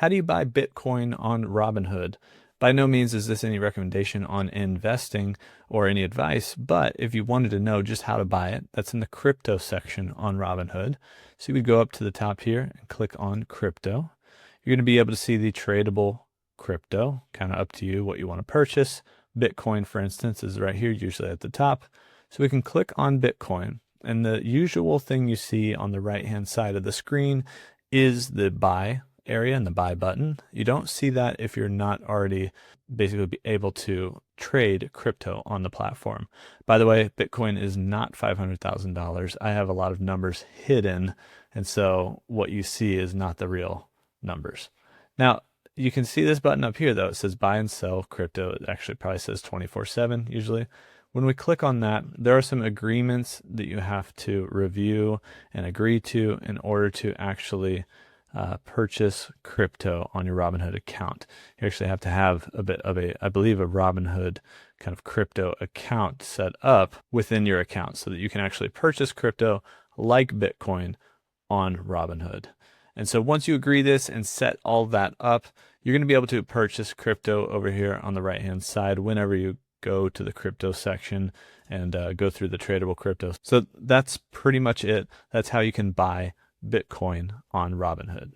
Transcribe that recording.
How do you buy Bitcoin on Robinhood? By no means is this any recommendation on investing or any advice, but if you wanted to know just how to buy it, that's in the crypto section on Robinhood. So you would go up to the top here and click on crypto. You're going to be able to see the tradable crypto, kind of up to you what you want to purchase. Bitcoin, for instance, is right here, usually at the top. So we can click on Bitcoin, and the usual thing you see on the right-hand side of the screen is the buy area and the buy button. You don't see that if you're not already basically able to trade crypto on the platform. By the way, Bitcoin is not $500,000. I have a lot of numbers hidden, and so what you see is not the real numbers. Now, you can see this button up here though. It says buy and sell crypto. It actually probably says 24/7 usually. When we click on that, there are some agreements that you have to review and agree to in order to actually purchase crypto on your Robinhood account. You actually have to have a bit of I believe, a Robinhood kind of crypto account set up within your account so that you can actually purchase crypto like Bitcoin on Robinhood. And so once you agree this and set all that up, you're going to be able to purchase crypto over here on the right-hand side whenever you go to the crypto section and go through the tradable crypto. So that's pretty much it. That's how you can buy Bitcoin on Robinhood.